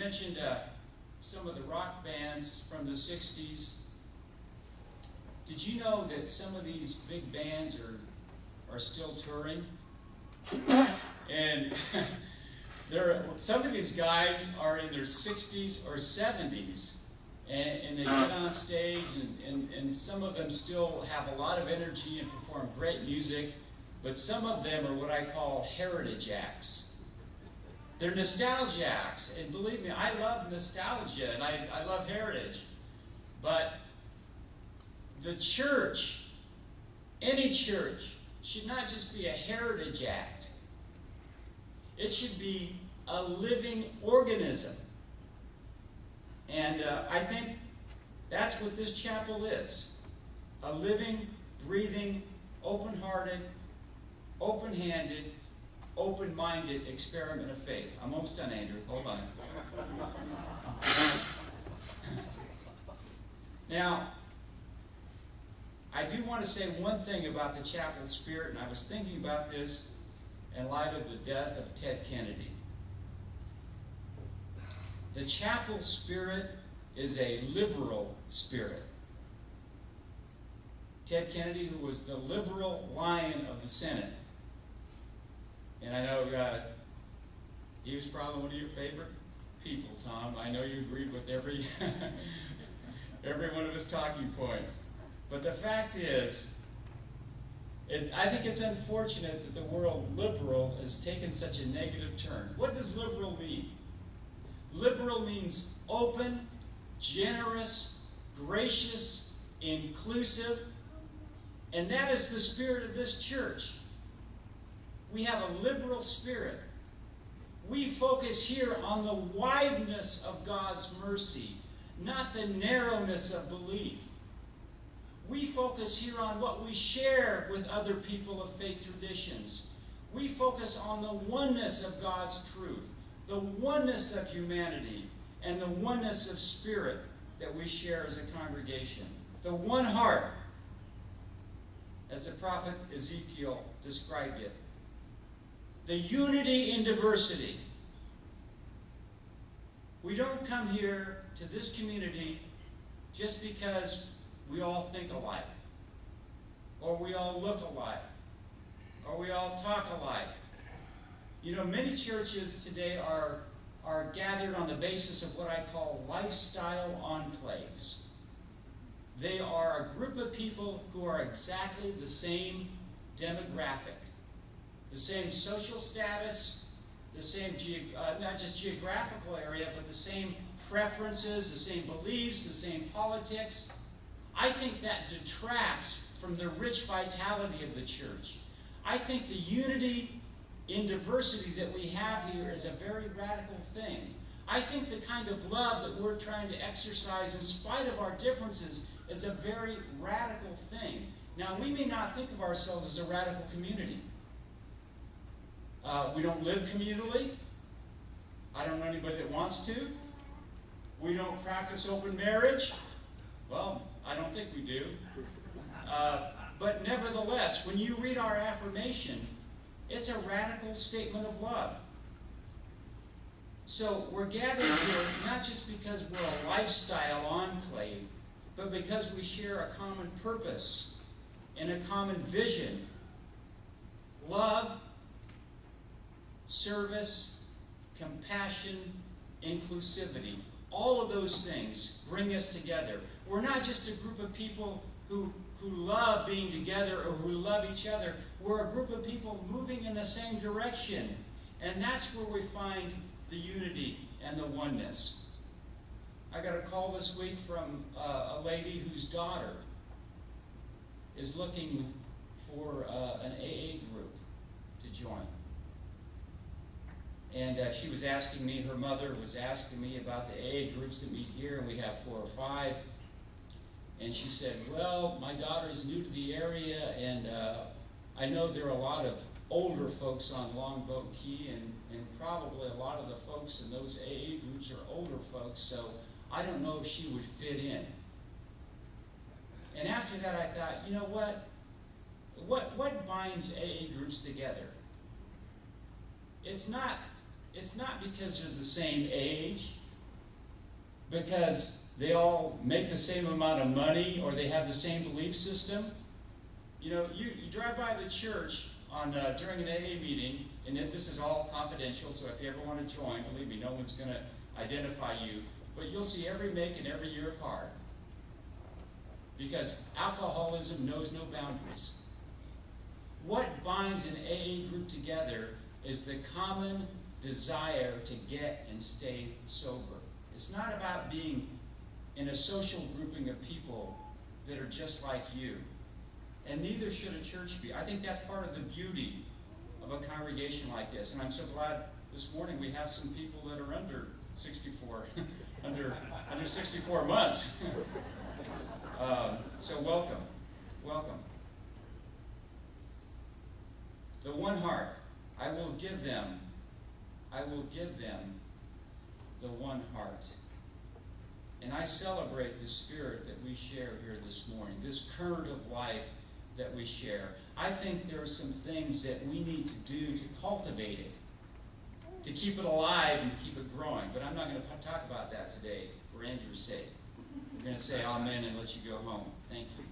mentioned some of the rock bands from the 60s. Did you know that some of these big bands are still touring? And some of these guys are in their 60s or 70s, and they get on stage, and some of them still have a lot of energy and perform great music, but some of them are what I call heritage acts. They're nostalgia acts, and believe me, I love nostalgia, and I love heritage. But the church, any church, should not just be a heritage act. It should be a living organism. And I think that's what this chapel is. A living, breathing, open-hearted, open-handed, open-minded experiment of faith. I'm almost done, Andrew. Hold on. Now, I do want to say one thing about the chapel spirit, and I was thinking about this in light of the death of Ted Kennedy. The chapel spirit is a liberal spirit. Ted Kennedy, who was the liberal lion of the Senate, and I know he was probably one of your favorite people, Tom. I know you agreed with every one of his talking points. But the fact is, I think it's unfortunate that the word liberal has taken such a negative turn. What does liberal mean? Liberal means open, generous, gracious, inclusive, and that is the spirit of this church. We have a liberal spirit. We focus here on the wideness of God's mercy, not the narrowness of belief. We focus here on what we share with other people of faith traditions. We focus on the oneness of God's truth, the oneness of humanity, and the oneness of spirit that we share as a congregation. The one heart, as the prophet Ezekiel described it. The unity in diversity. We don't come here to this community just because we all think alike, or we all look alike, or we all talk alike. You know, many churches today are gathered on the basis of what I call lifestyle enclaves. They are a group of people who are exactly the same demographic, the same social status, the same, not just geographical area, but the same preferences, the same beliefs, the same politics. I think that detracts from the rich vitality of the church. I think the unity in diversity that we have here is a very radical thing. I think the kind of love that we're trying to exercise in spite of our differences is a very radical thing. Now, we may not think of ourselves as a radical community. We don't live communally. I don't know anybody that wants to. We don't practice open marriage. Well, I don't think we do. But nevertheless, when you read our affirmation, it's a radical statement of love. So we're gathered here not just because we're a lifestyle enclave, but because we share a common purpose and a common vision. Love, service, compassion, inclusivity. All of those things bring us together. We're not just a group of people who love being together or who love each other. We're a group of people moving in the same direction. And that's where we find the unity and the oneness. I got a call this week from a lady whose daughter is looking for an AA group to join. And she was asking me, her mother was asking me about the AA groups that meet here, and we have 4 or 5. And she said, well, my daughter's new to the area, and I know there are a lot of older folks on Longboat Key, and probably a lot of the folks in those AA groups are older folks, so I don't know if she would fit in. And after that I thought, you know what? What binds AA groups together? It's not because they're the same age, because they all make the same amount of money or they have the same belief system. You know, you drive by the church on during an AA meeting, and this is all confidential, so if you ever want to join, believe me, no one's going to identify you, but you'll see every make and every year car. Because alcoholism knows no boundaries. What binds an AA group together is the common desire to get and stay sober. It's not about being in a social grouping of people that are just like you. And neither should a church be. I think that's part of the beauty of a congregation like this. And I'm so glad this morning we have some people that are under 64, under 64 months. So welcome. Welcome. The one heart. I will give them the one heart. And I celebrate the spirit that we share here this morning, this current of life that we share. I think there are some things that we need to do to cultivate it, to keep it alive and to keep it growing. But I'm not going to talk about that today for Andrew's sake. We're going to say amen and let you go home. Thank you.